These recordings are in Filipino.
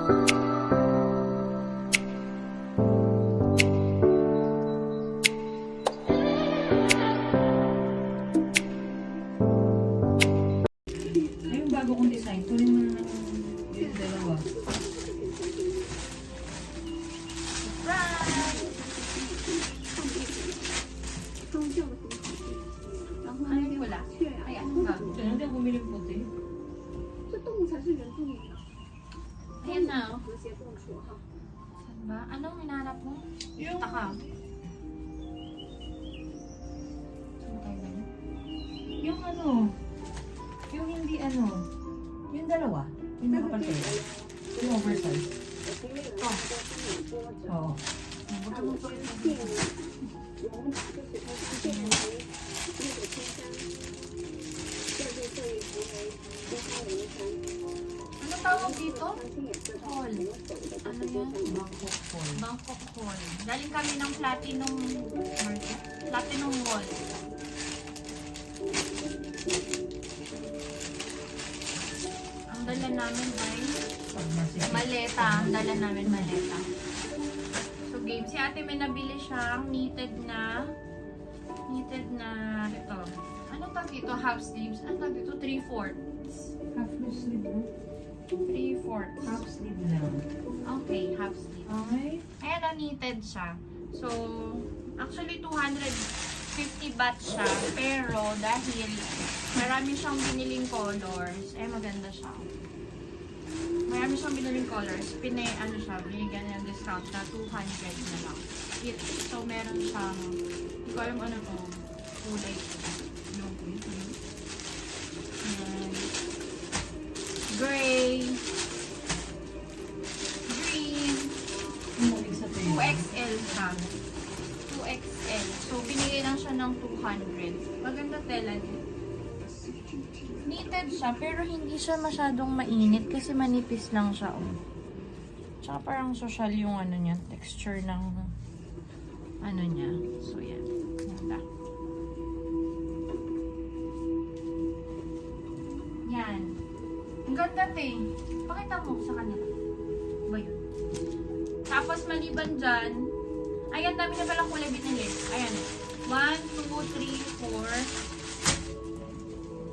Yung bago kong design, kunin mo na yung dalawa. Ano yung wala? Ay, ano ba? Ito na din bumili yung puti. Ayan na. Saan ba? Anong hinahanap mo? Yung Taka. Saan tayo na yun? Yung ano, yung hindi ano, yung dalawa, yung nakapal kayo. Yung oversize. Oh. Oo. Huwag ka mong ano tawag dito? Hall. Ano yan? Bangkok Fall. Bangkok Hall. Galing kami ng Platinum Market. Platinum Mall. Ang dala namin ay maleta. Ang dala namin maleta. So game. Si ate may nabili siyang knitted na ito. Ano tawag dito? Half sleeves. Ano tawag dito? 3/4. Half sleeve mo? 3/4. Half sleeve lang. Okay, half sleeve. Okay. Ayan, knitted siya. So, actually 250 baht siya. Pero dahil marami siyang biniling colors, maganda siya. Marami siyang biniling colors, binigyan niya ng discount na 200 na lang. So, meron siyang, hindi ko alam ano to, kulay. Gray, green, Yung isa to yun. 2XL siya. 2XL. So, binigay lang siya ng 200. Maganda tela niya. Knitted siya, pero hindi siya masyadong mainit kasi manipis lang siya. Oh. Tsaka parang social yung ano niya, texture ng ano niya. So, yan. Ganda. Yan. Ang ganda, te. Pakita mo sa kanila. Ba yun? Tapos, maliban dyan, ayan, dami na palang kulay binili. Ayan. 1, 2, 3, 4,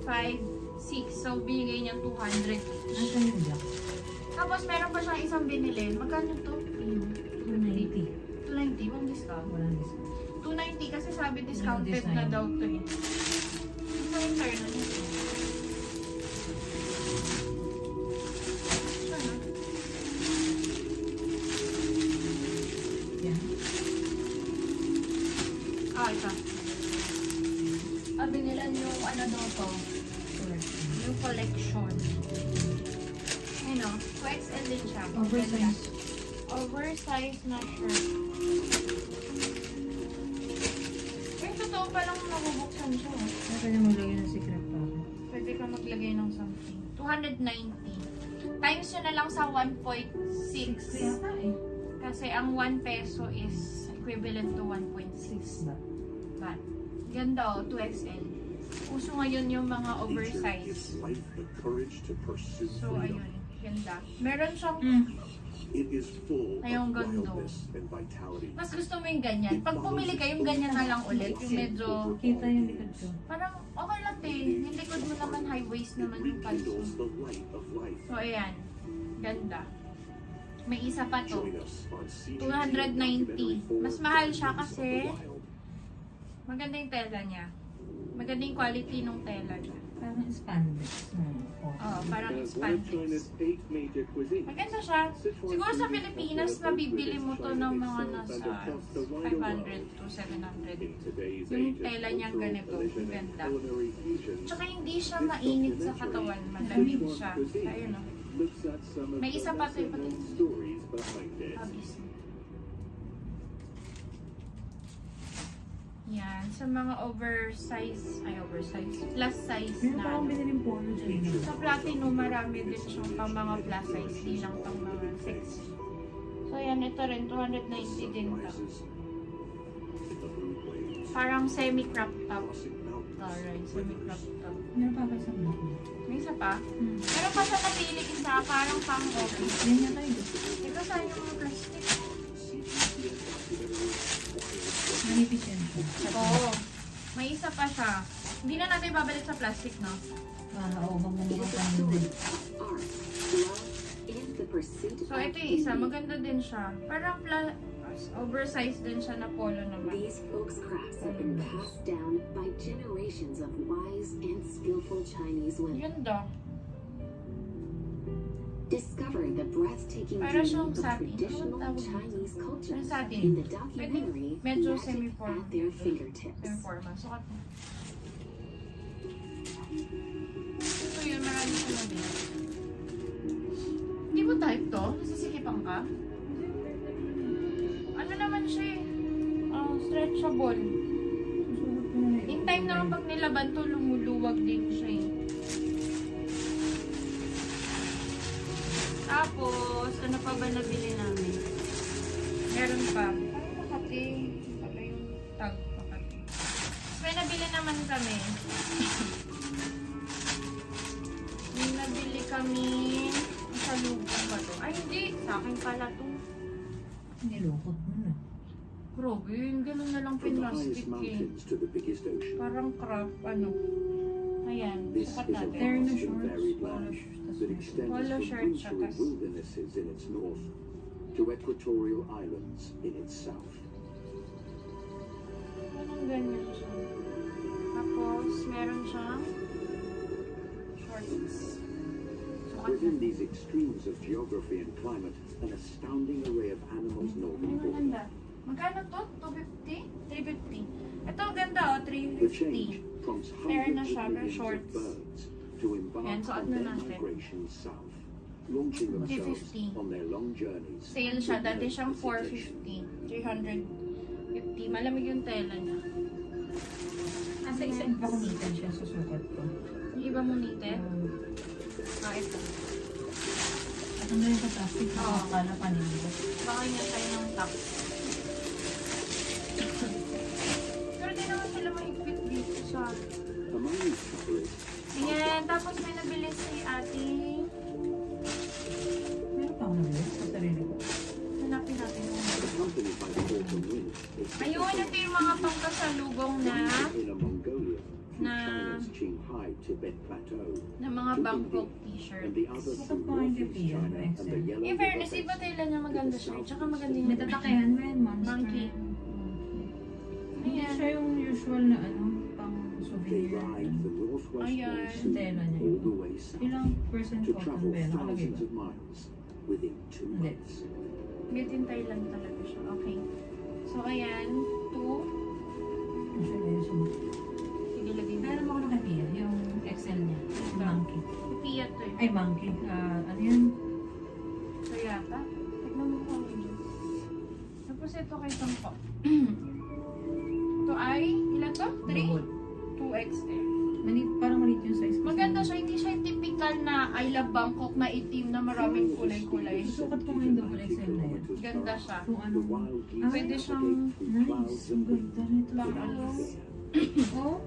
5, 6. So, binigay niyang 200 each. Nasaan yung black? Tapos, meron pa siyang isang binili. Magkano to? 290. 290. Walang discount. Walang discount. 290 kasi sabi discounted Design. na daw to eh. Ito yung turn na nito. Sana. Yan. Ito. Binilan yung ano daw to. Correct. Yung collection. Ayun o. 2XL din siya. Oversize. Oversize na shirt. Eh, totoo palang mabubuksan siya. Pwede mo lagyan ng secret pa ako. Pwede ka maglagay ng something. 290. Times yun na lang sa 1.6. Yata eh. Kasi ang 1 peso is equivalent to 1.6 Ba? baht. Ganda o, 2XL. Uso ngayon yung mga oversize. So, ayun. Ganda. Meron siyang ayong gando. Mas gusto mo yung ganyan. Pag pumili ka, yung ganyan na lang ulit. Yung medyo, Kita yung likod ko. parang okay lang te. Yung likod mo naman, high waist naman yung palso. So, ayan. Ganda. May isa pa to. 290. Mas mahal siya kasi maganda yung tela niya. Maganda yung quality ng tela niya. Parang spandex. Oo, parang spandex. Maganda siya. Siguro sa Pilipinas, mabibili mo to ng mga nasa 500 to 700. Yung tela niya ganito. Ganda. Tsaka hindi siya mainit sa katawan. Malamig siya. Ayun o. May isa pa ito yung pati. Habis mo. Yan. Sa mga oversize, plus size Meron pa na. akong biniling polo dyan. Sa Platinum, marami din siyang pang mga plus size, di lang pang mga sexy. So, yan, ito rin, 290 din to. Parang semi-crop top. Zara, yung semi-crop top. Meron pa kayo sa black na. May isa pa? Hmm. Meron pa siya napili isa, parang pang-office. Yan yata yun. Ito saan yung mga plastic? Manipis yan siya. Oo. May isa pa siya. Hindi na natin babalik sa plastic, no? Oo, mamumukha pa hindi. So, ito yung isa. Maganda din siya. Parang oversized din siya na polo naman. These folks' crafts have been passed down by generations of wise and skillful Chinese women. Ganda. Discover the breathtaking Para beauty siyang of satin. traditional Anong tawag dito? Chinese culture Parang satin. in the documentary Medyo Magic semi-formal. at Their Fingertips. Semi-formal. Sukat mo. So yun, marami siya na din. Hindi mo type to? Nasisikipan ka? Ano naman siya eh? Stretchable. Susuot ko na In time naman pag nilaban to, lumuluwag din siya eh. Tapos, ano pa ba nabili namin? Meron pa. Parang Makati. Pala yung tag Makati. May nabili naman kami. May nabili kami sa lubong ba to? Ay, hindi. Sa akin pala to. Nilukot mo na. Grabe, yung ganun na lang From the highest pinlastic eh. mountains to the biggest ocean, Parang crap, ano. Ayan, this sukat is a natin. They're in the vast and shorts. varied Polo land shorts. that extends Polo from shirt siya, wintry tas- wildernesses in its north to equatorial islands in its south. Parang ganyan siya. Tapos, meron siyang shorts. Sukat Within natin. these extremes of geography and climate, an astounding array of animals know Ay, them all. maganda. Magkano to? 250? 350. Ito, ganda oh, The 350. change prompts Meron na hundreds siya, of millions of shorts. birds to embark Yan, suot on na their natin. migration south, launching themselves 350. on their long journeys. Sale siya. with Dati no siyang hesitation. 450. 350. Malamig yung tela niya. Nasa isang pakunitan siya susukat ko. Yung iba mo nite. Ito. At ang ganyan sa plastic, Oo. nakakala pa nila. Baka niya tayo ng top. Pero di naman sila mahigpit dito sa... Among these chocolate Ayan, tapos may nabili si ate. Meron pa ako nabili sa sarili ko. Hanapin natin yung accompanied by the autumn wind, ayun, ito yung mga pangkasalubong na in Mongolia, from na- China's Qinghai Tibet Plateau, na mga Bangkok t-shirt. and the other Bakit through pa hindi northeast piyan, China and the Excel? Yellow In fairness, River iba tela niya maganda siya. Tsaka maganda yung May tatakihan mo yan, monster. Monkey. Hindi Ayan. siya yung usual na ano, pang They souvenir. ride the northwest Ayan. monsoon Tela niya. all the way south Ilang percent to cotton travel ba yan? Nakalagay thousands ba? of miles within 2 Hindi. months. Built in Thailand talaga siya. Okay. So, ayan. 2. Usually yun siya. Sige, lagay mo. Meron ako nakapiya, yung Excel niya. Yung monkey. Pipia to eh. Ay, monkey. Ano yun? Ito yata. Tignan mo kung ano yun. Tapos ito kay Tangko. Ito ay, ilan to? 3? Double. 2XL. Parang maliit yung size. Maganda siya. Hindi siya yung typical na I love Bangkok na itim na maraming kulay-kulay. Susukat ko ngayon double XL na yan. Ganda siya. Kung ano. Pwede siyang Nice. Ang ganda nito. Bangkok. Oh.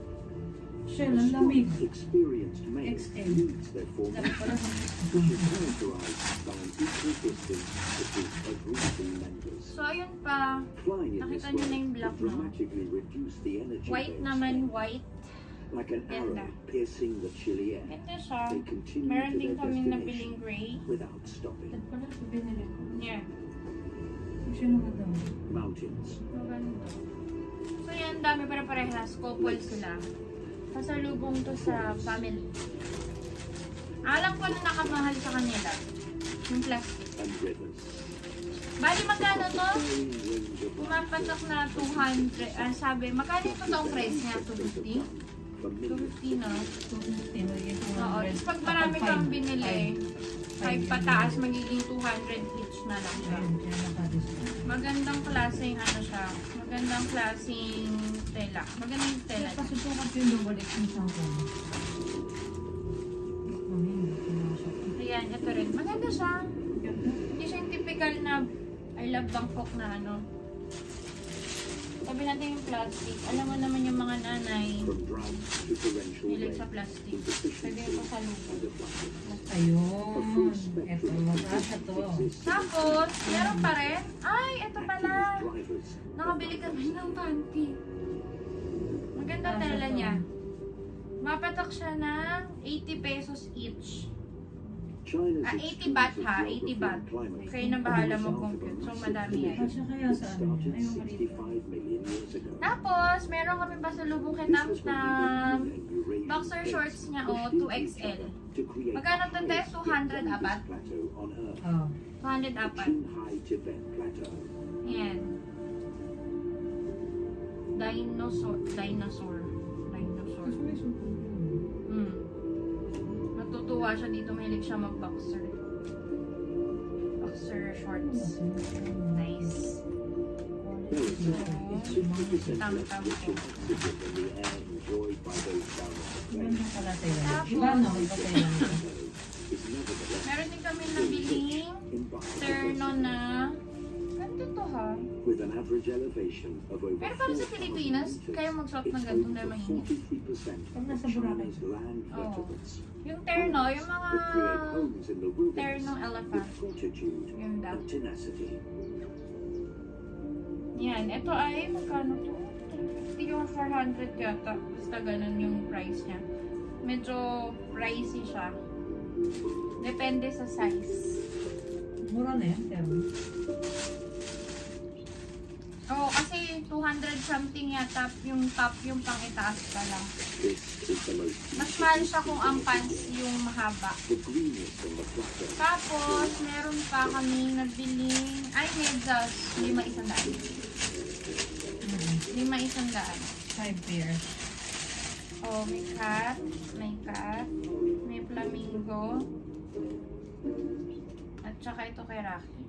Shell, ang lamig. Experienced men XL. leads their Dapat formation, pala sa which is characterized by an equal distance between every three members. So, ayun pa. Flying in this Nakita niyo na way yung black, will no? dramatically reduce the energy White they naman, expend. white. Like an Ganda. arrow piercing the chilly air, Ganda siya. they continue Meron to din their kami destination nabiling gray. without stopping. Dapat pala sa binili ko. Yeah. Siya naman daw. Mountains, Maganda. So yan, dami para parehas. Couple sila. Pasalubong to sa family. Alam ko na nakamahal sa kanila. Yung plastic. and rivers. Bali, magkano to? Varying range of Pumapatak na 200. Sabi, magkano yung totoong price niya? 250? for millions. 250 na. 250 magiging 200. Oo. Tapos pag marami kang binili, 5 pataas, magiging 200 each na lang siya. Ayun, kaya nakadiscount. Magandang klaseng ano siya. Magandang klaseng tela. Magandang tela. Kaya pasusukat ko yung double X yung isang ko. Mami, pinasok. Ayan, ito rin. Maganda siya. Ganda. Hindi siya yung typical na I love Bangkok na ano. Sabi natin yung plastic. Alam mo naman yung mga nanay. From drought to torrential Hilig rain, sa plastic. insufficient Pwede yung food, pasalubong. and abundance. Ayun. A full Ito, spectrum of makasya to. exists in Tapos, meron pa rin. Ay, ito pala. active drivers. Nakabili kami ng panty. Maganda tela niya. Mapatak siya ng 80 pesos each. China's 80 baht extensive ha, 80 geography baht. and climate Kayo na bahala are the result of a mag-compute. So, massive madami yan. collision Kasya kaya that sa ano? started Ayun, marito. 65 million years ago. Tapos, meron kami pasalubong kay This was when Tamtam. the Indian and Eurasian Boxer plates shorts niya, pushed oh, into 2XL. each other to create Magkano the to, te? highest 200 yet apat? deepest plateau on Earth, Oh. 200 the apat. Qinghai Tibet Plateau. Yan. Dinosaur. Natutuwa siya dito. Mahilig siya mag-boxer. Boxer shorts. Nice. There is a 60% Tam-tam less po. rich in oxygen than the air enjoyed by those down on the Iba na plains. pala Thailand. Tapos, Iba na ako pa Thailand. Is nevertheless Meron din kami nabiling in terno na ganito to ha. with an average elevation of over Pero para sa 4,000 Pilipinas, meters, kayo magsuot ng it's ganito home dahil to mainit. 43% Pag of nasa Boracay. China's land Oo. vertebrates. Yung terno, yung mga That create homes in the wilderness ternong elephant. with fortitude Ganda. and tenacity. Yan, ito ay magkano to? 350 yung 400 yata. Basta ganun yung price niya. Medyo pricey siya. Depende sa size. Mura na yan, pero. Oo, kasi 200 something yata yung top, yung pang itaas pa lang. This is the most Mas mahal siya kung ang pants yung mahaba. the greenest on the plateau. Tapos, meron pa kami nagbiling, ay, medyas, 5,100. 5,100. 5 pairs. Oh, may cat, may flamingo, at saka ito kay Rocky.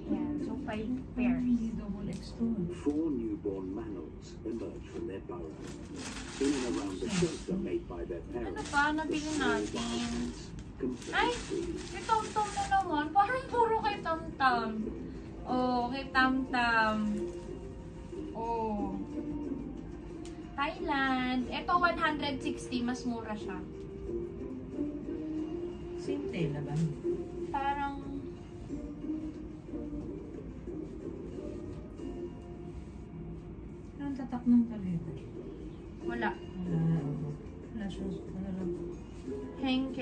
Yan, so 5 pairs. Hindi double X to. 4 newborn mammals emerge from their burrow, in and around the shelter made by their Ano parents. pa, The nabili small natin? wildcats, Ay! completely free. Kay Tamtam na naman, parang puro kay Tamtam. Oh, kay Tamtam. Oh. Thailand. Ito 160, mas mura siya. Same tela ba? Parang Anong tatak ng talita? wala. Wala siya. Wala lang. Heng.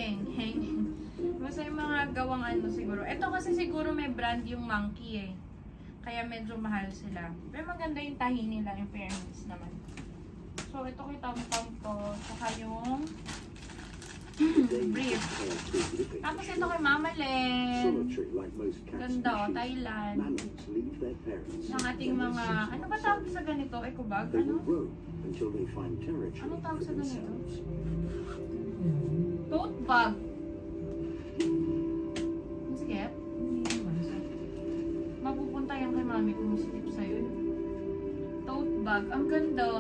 Basta yung mga gawang ano siguro. Ito kasi siguro may brand yung monkey eh. Kaya medyo mahal sila. Pero maganda yung tahi nila, yung fairness naman. So ito kay Tamtam ko. Saka yung Today, brief. compared to living Tapos ito kay Mama Len. solitary like most cat Ganda oh, species, Thailand. mammals leave their parents. Ng ating mga, ano ba tawag sa ganito? Eco bag? They Ano? will roam until they find territory Anong tawag for sa ganito? themselves. Tote bag. Skip? Hindi naman. Mapupunta yan kay mami kung skip sa'yo. Tote bag. Ang ganda.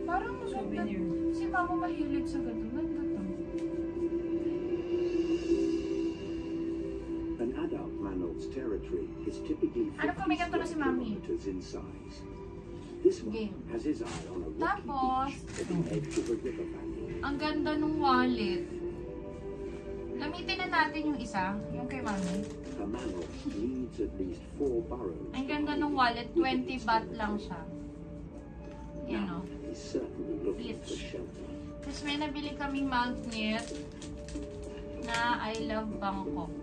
Parang maganda. Souvenir. Si mama mahilig sa ganito. Ganda to. An adult mammal's territory is typically Ano pa, may 50 ganito na si Mami. kilometers in size. This one Game. has his eye on a rocky Tapos, beach at the edge of a river valley. ang ganda nung wallet. Gamitin na natin yung isa, yung kay mami. A mammal needs at least 4 burrows. Ang ganda nung wallet, 20 baht lang siya. Yan o. He's certainly looking for Beach. shelter. Tapos may nabili kaming magnet na I love Bangkok.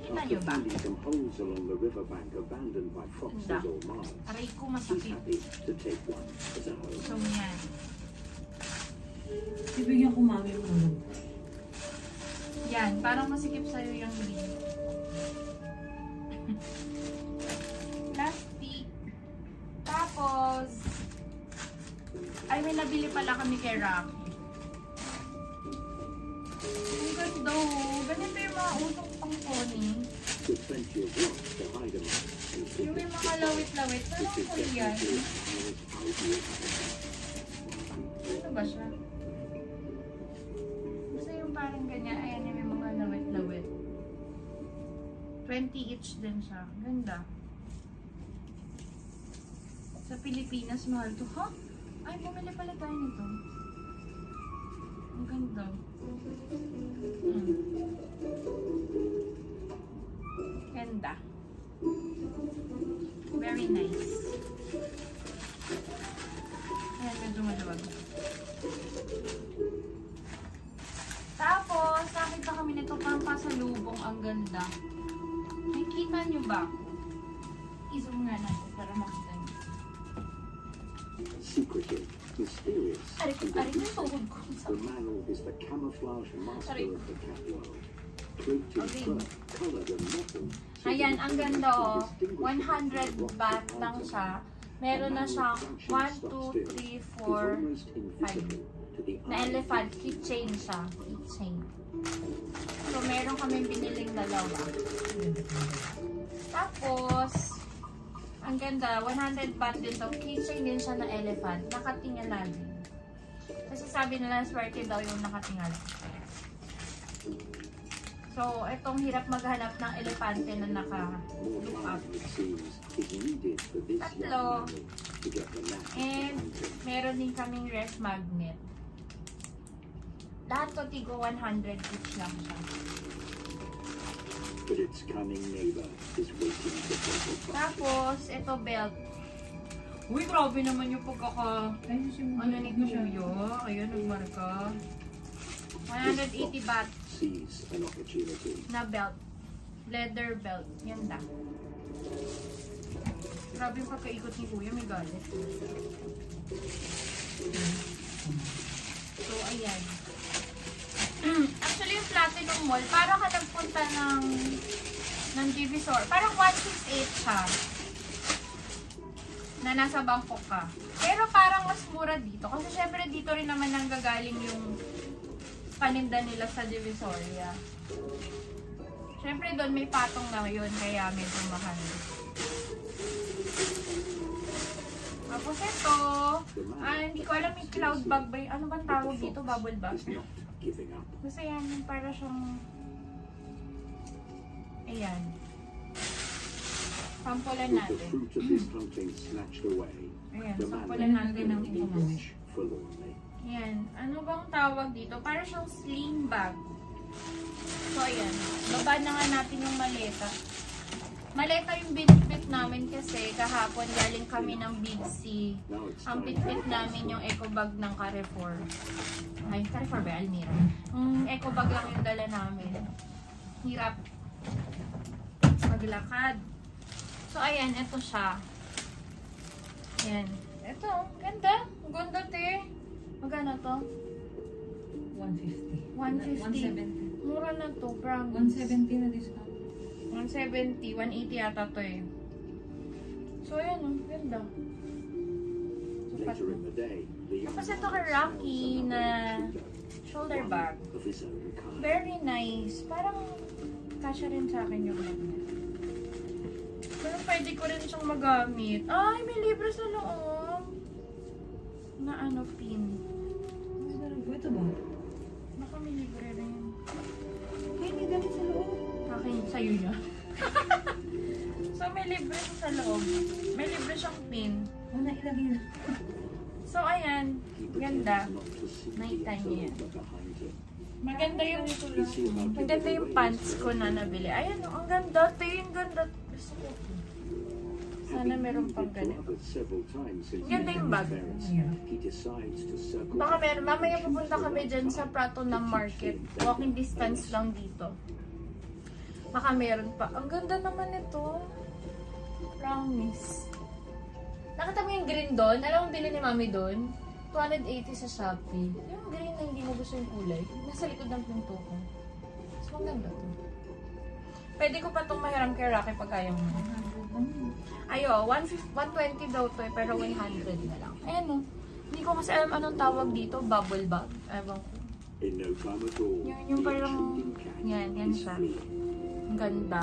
Kita After nyo ba? finding some holes along the riverbank abandoned by foxes Ganda. or moths, Aray ko he's masakit. happy to take one as a home. So yan. Ibigyan ko mami mo lang. Yan, parang masikip sa'yo yung green. Plastic. Tapos, ay may nabili pala kami kay Rocky. Ang ganda oh. Ganito yung mga usong pang pony. With plenty of rocks to hide among. Yung may mga lawit-lawit. Pero This is ang yan. definitely our ideal habitat. Ano ba siya? Basta yung parang ganyan. Ayan yung may mga lawit-lawit. 20 each din siya. Ganda. Sa Pilipinas, mahal to. Ha? Ay, bumili pala tayo nito. Ang ganda. Ganda. Very nice. Ayan, medyo maluwag. Tapos, nakit pa kami nito pang pasalubong. Ang ganda. Nakikita nyo ba? I-zoom nga natin para makita nyo. Secretive, mysterious, Aray and yung elusive, tuhod ko. the mantle is the camouflage master Aray. of the cat world. Cloaked in Okay. fur, colored in metal. so Ayan, that ang it ganda can oh. distinguish 100 between rock baht and lang mountain. siya. Meron na siyang 1, 2, 3, 4 almost invisible to the na eye. elephant. Keychain siya. Keychain. So, meron kami biniling dalawa. Tapos, ang ganda, 100 baht din daw. Keychain din siya na elephant. Nakatingala din. Kasi sabi nila, swerte daw yung nakatingala. So, itong hirap maghanap ng elepante na More naka-look up. time, it seems, is needed for this young Tatlo. mammal to get the knack of And, hunting. meron din kaming rest magnet. Lahat to tigo 100 each lang siya. But its cunning neighbor is waiting to take it back. Tapos, ito belt. Uy, grabe naman yung pagkaka... Ano ni Kuya? Ayun, nagmarka. 180 baht Seize an opportunity. na belt. Leather belt. Yan lang. Grabe yung pagkaikot ni Kuya, may galit. So, ayan. Actually, yung Platinum Mall, parang ka nagpunta ng Divisor. Parang 168 siya. Na nasa Bangkok ka. Pero parang mas mura dito. Kasi syempre dito rin naman nanggagaling yung paninda nila sa Divisoria. Syempre doon may patong na yun, kaya medyo mahal. Tapos ito, hindi ko alam yung cloud bag ba yun. Ano bang tawag dito? Bubble bag? Is not giving up. Kasi yan, yung para siyang... Ayan. Sampulan With the natin. fruit of this hunting snatched away, Ayan, the sampulan natin ng man pumas. emerged forlornly. Ayan. Ano bang tawag dito? Para siyang sling bag. So, ayan. Baba na nga natin yung maleta. Maleta yung binitbit namin kasi kahapon galing kami ng Big C. Now it's Ang time bitbit for namin yung eco bag ng Carrefour. Ay, Carrefour ba? Almira. Eco bag lang yung dala namin. Hirap maglakad. So, ayan. Ito siya. Ayan. Ito. Ganda. Ang ganda, te. Magkano to? 150. 150. 170. Mura na to, promise. 170 na discount. 170, 180 yata to eh. So, ayan o. Ganda. Sukat Later na. in the day, the young Tapos ito man kay Rocky smells na another shoulder one bag. of his own kind. Very nice. Parang kasya rin sa akin yung bag niya. Pero pwede ko rin siyang magamit. Ay, may libre sa loob. Na ano, pin. Ito ba? Baka may libre rin. Ay, may damit sa loob. Akin, sa'yo niya. So, may libre siya sa loob. May libre siyang pin. Wala ilagay na. So, ayan. He Ganda. pretends not to see the Nighttime yan. observer behind him. Maganda yung Is he about to maganda give yung away pants his ko na nabili. Ayan, oh, ang ganda. Ito yung ganda. Gusto ko. Sana Having meron moved pang it ganito. to others several times since Ganda yung bag. parents, he decides to circle Baka back meron. Mamaya and pupunta choose kami the dyan right sa time Prato to ng teach market. him Walking that distance lesson. lang dito. Baka meron pa. Ang ganda naman ito. Promise. Nakita mo yung green doon? Alam mo bili ni Mami doon? 280 sa Shopee. Yung green na hindi mo gusto yung kulay. Nasa likod ng pinto ko. So, ang ganda to. Pwede ko pa itong mahiram kay Rocky pag kaya mo. Ayo, 120 daw to eh, pero 100 na lang. Ayan o. Hindi ko kasi alam anong tawag dito. Bubble bag. Ewan ko. In no time at all, Yan yung the parang... intruding cat Yan is siya. fleeing. Ang ganda.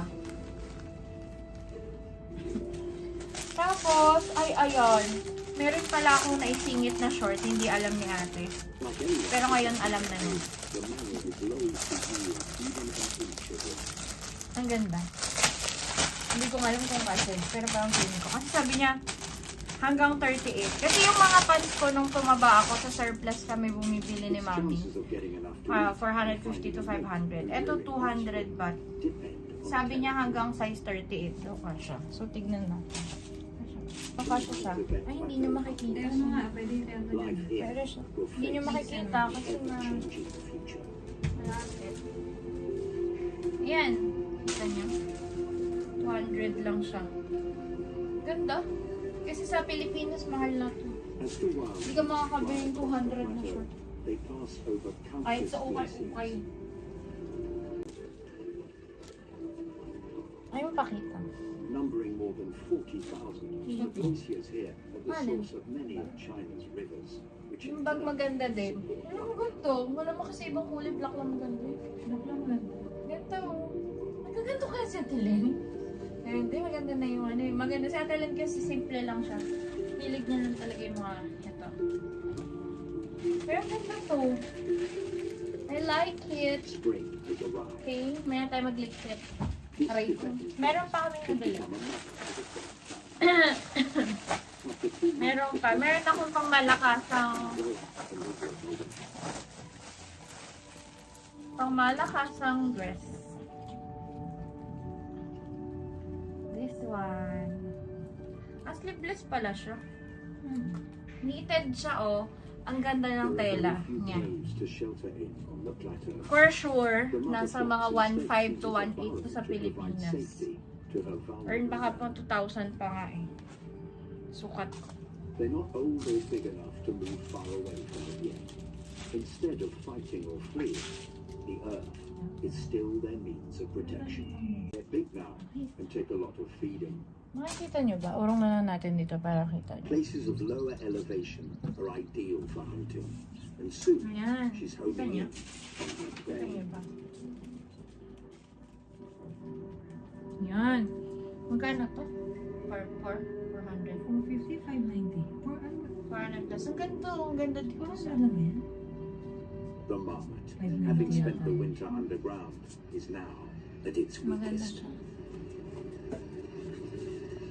Tapos, ay ayon. Meron pala akong naisingit na short, hindi alam ni ate. Like any Pero ngayon alam na niya. the manner is loath to yield even an inch of it. Ang ganda. Hindi ko alam kung kasi, pero parang feeling ko. Kasi sabi niya, Hanggang 38. Kasi yung mga pants ko nung tumaba ako sa surplus kami bumibili ni Mami. Chances of getting enough to 450 to 500. Ito 200 baht. depend on Sabi niya hanggang size 38 daw kasha. So tignan natin. Pakasya siya. Ay, hindi niyo makikita. Pero nga, pwede yung life here Pero siya. will Hindi niyo face makikita kasi na ever-changing future. malapit. Ayan. Kita niyo. 200 lang siya. Ganda. Kasi sa Pilipinas, mahal na to. As to why Hindi ka makakabili yung 200 na short. they pass over Kahit countless sa ukay-ukay. places. Ayaw pakita. Numbering more than 40,000, the glaciers here are the Ano? source of many of China's rivers, which Yung in bag turn maganda din. Ano mo ganito? Wala mo kasi ibang kulay. Black lang maganda. Black lang maganda. Ganito. Nagkaganto kaya si Ate Len? Pero hindi, maganda na yung ano. Maganda si Ate Len kasi simple lang siya. Hilig niya lang talaga yung mga ito. Pero ang ganda to. I like it. spring has arrived. Okay, mayroon tayo mag-lipstick. This Aray ko. event Meron pa kami could nadala. become a must for the first time. After 2 weeks Meron pa. Meron akong pang malakasang dress. This one. Sleeveless pala siya. Knitted siya, oh. Ang ganda ng tela niya. For sure, nasa mga 1.5 to 1.8 to sa Pilipinas. Earn baka pang 2,000 pa nga eh. Sukat. They're not old or big enough to move far away from it yet. Instead of fighting or fleeing, the earth is still their means of protection. They're big now and take a lot of feeding. Makikita nyo ba? Urong na lang natin dito para kita nyo. Places of lower elevation are ideal for hunting, and soon Ayan. she's Kita homing nyo? in on her Kita prey. nyo ba? Yan. Magkano to? 400. 450, 590. For ano? 400 plus. Ang ganda. Ang ganda dito Parang sa... ano yan? The marmot, 590 having spent yata. the winter underground, is now at its Maganda weakest. siya.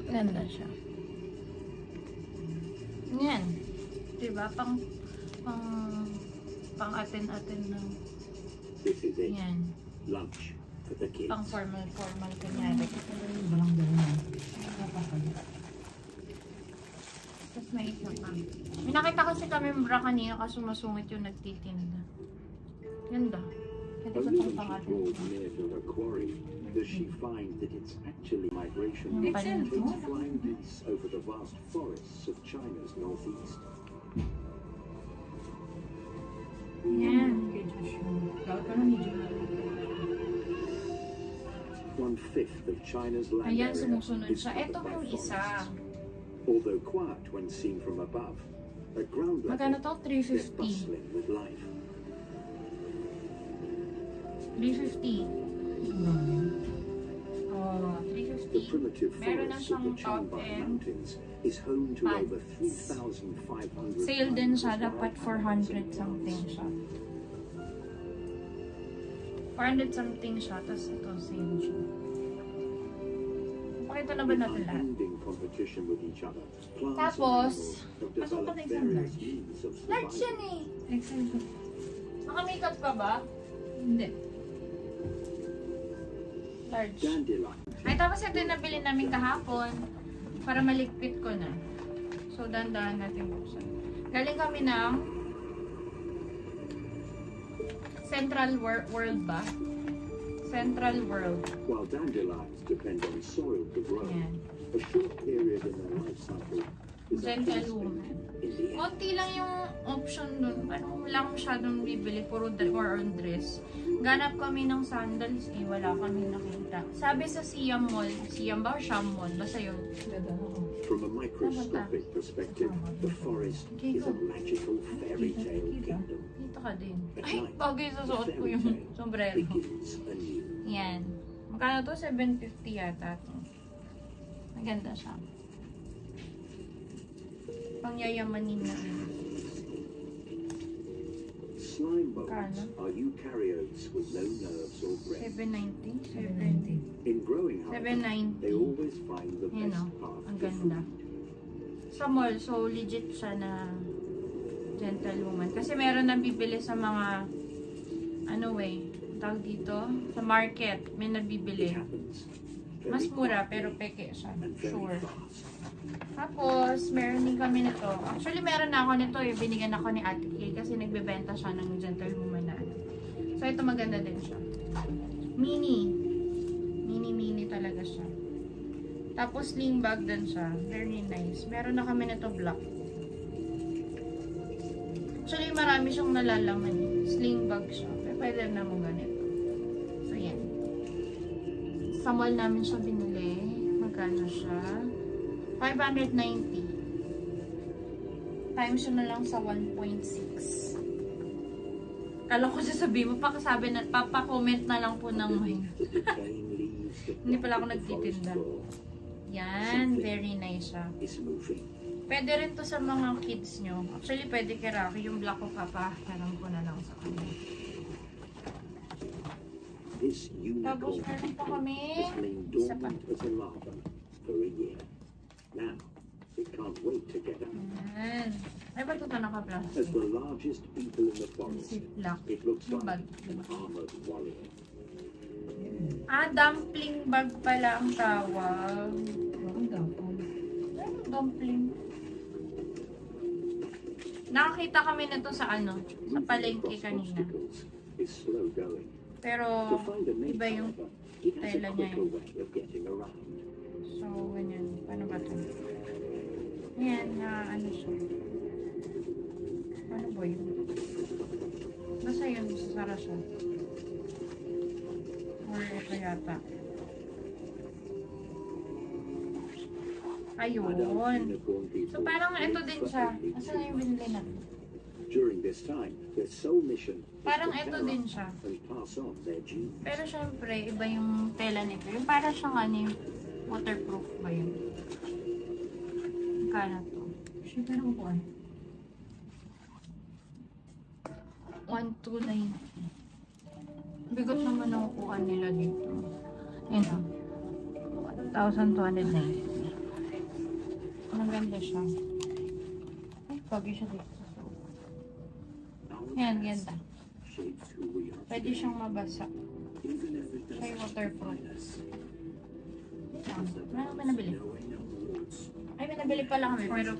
Ganda siya. Yan. Diba? Pang atin-atin ng... This is it, Yan. lunch for the kids. Pang formal kunyari. Walang dalawa. Napapagod. Tapos may isa pa. May nakita kasi kami bra kanina kasi sumasungit yung nagtitinda. Ganda. Pwede ko Only itong when pang she atin. draws near to her quarry does she find that it's actually migration Yung that pala. takes flying geese over the vast forests of China's northeast. Yan. Kay Joshua. Gawat ka na ni Joshua. 1/5 of China's land Ayan, area sumusunod is siya. Ito covered by yung isa. forests. Although quiet when seen from above, at ground Magkano level, to? they're 350. bustling with life. 350. Oh, The 350. primitive Meron na forests of the siyang top Changbai end. Mountains is home to Pants. over 3,500 Sale din kinds siya. of Dapat wildflowers 400 and something plants. siya. 400 something siya. Tapos ito, sale siya. Pakita na ba In natin lahat? unending competition with each other, plants Tapos, and animals have pasok ka developed na isang various large. means of Large yan survival. eh. Excel ko. Naka-makeup ka ba? Hindi. Large. Dandelion. Ay, tapos ito yung nabili namin kahapon para maligpit ko na. So, dandahan natin buksan. Galing kami ng Central World ba? Central World. While dandelions depend on soil to grow, Yan. a short period in their life cycle is Gentle actually spent woman. in the air. Konti lang yung option dun. Ano, wala akong masyadong bibili. Puro more on dress. Ganap kami ng sandals eh. Wala kami nakita. Sabi sa Siam Mall. Siam ba or Siam Mall? Basta yun. Ganda ako. From a microscopic perspective, the forest is a magical fairy tale kingdom. Dito ka din. At Ay, night, bagay sa the suot ko fairy yung tale sombrero. begins anew. Yan. Magkano to? 750 yata to. Maganda siya. Pangyayamanin na rin. Slime moles Kano? are eukaryotes with no nerves or brain. 790? 790. In growing, however, 790. they always find the Yan best o. path Ang to ganda. food. sa mall. So, legit siya na gentlewoman. Kasi meron nang bibili sa mga, ano tawag dito, sa market. May It nabibili. happens. Mas mura, pero peke siya. Sure. Tapos, meron din kami nito. Actually, meron na ako nito. Binigyan ako ni Ate Kay kasi nagbebenta siya ng gentlewoman na ano. So, ito maganda din siya. Mini. Mini talaga siya. Tapos, sling bag din siya. Very nice. Meron na kami nito black. Actually, marami siyang nalalaman. Sling bag siya. Pero pwede na mo ganito. So, yan. Sa mall namin siya binili. Magkano siya? 590. Times yun na lang sa 1.6. Kala ko sasabihin mo, papakomment na lang po ng mine. Hindi pala ako nagtitinda. Yan, very nice siya. It's moving. Pwede rin to sa mga kids nyo. Actually, pwede kay Rocky. Yung black ko papaharang ko na lang sa kanya. This Tapos unicorn meron pa kami. has lain Isa pa. dormant as a larva for a year. Now, it can't wait to get out. Yan. Ay, ba't ito As naka-plastic? the largest beetle in the forest, Ziplock. it looks Yung like bag. an armored warrior. Ah, dumpling bag pala ang tawag. Ang dapat. Ano dumpling? Nakakita kami nito sa ano, sa Moving palengke across kanina. obstacles is slow going. Pero, To find a mate, iba yung however, it has tela a niya quicker way of getting around. so, ganyan. Paano ba ito? Yan, na ano siya. Paano ba yun? Basta yun, sasara siya. Or ito yata. Ayun. Unicorn So, beetle parang ito lives din for siya. only Asa 2 na yung binili natin? During this time, their sole mission is Parang to ito pair din up siya. and pass on their genes. Pero syempre, iba yung tela nito. Yung para siyang ano, yung waterproof ba yun? Magkano to? Shit, pero kukuha. 1,290. Bigot naman ang kukuha nila dito. Ayun o. 1,290. Ang ganda siya. Ay, pagi siya dito. Our Yan, past ganda. shapes who we are Pwede today. siyang mabasa. Even if it Siya yung doesn't waterproof. define us, Ano ba nabili? knowing our roots, Ay, may nabili pala kami. Pero,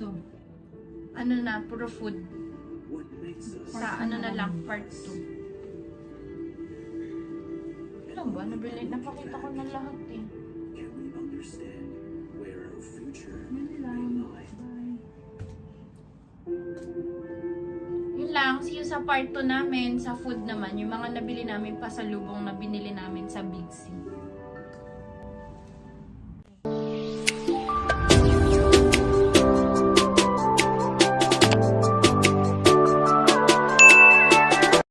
ano na, puro food. what makes us Sa ano na lang, part 2. Ano ba? Nabili, napakita ko na lahat eh. can we understand where our future Yun may lang. lie? Bye. Yun lang, see you sa part 2 namin, sa food naman, yung mga nabili namin pasalubong na binili namin sa Big C.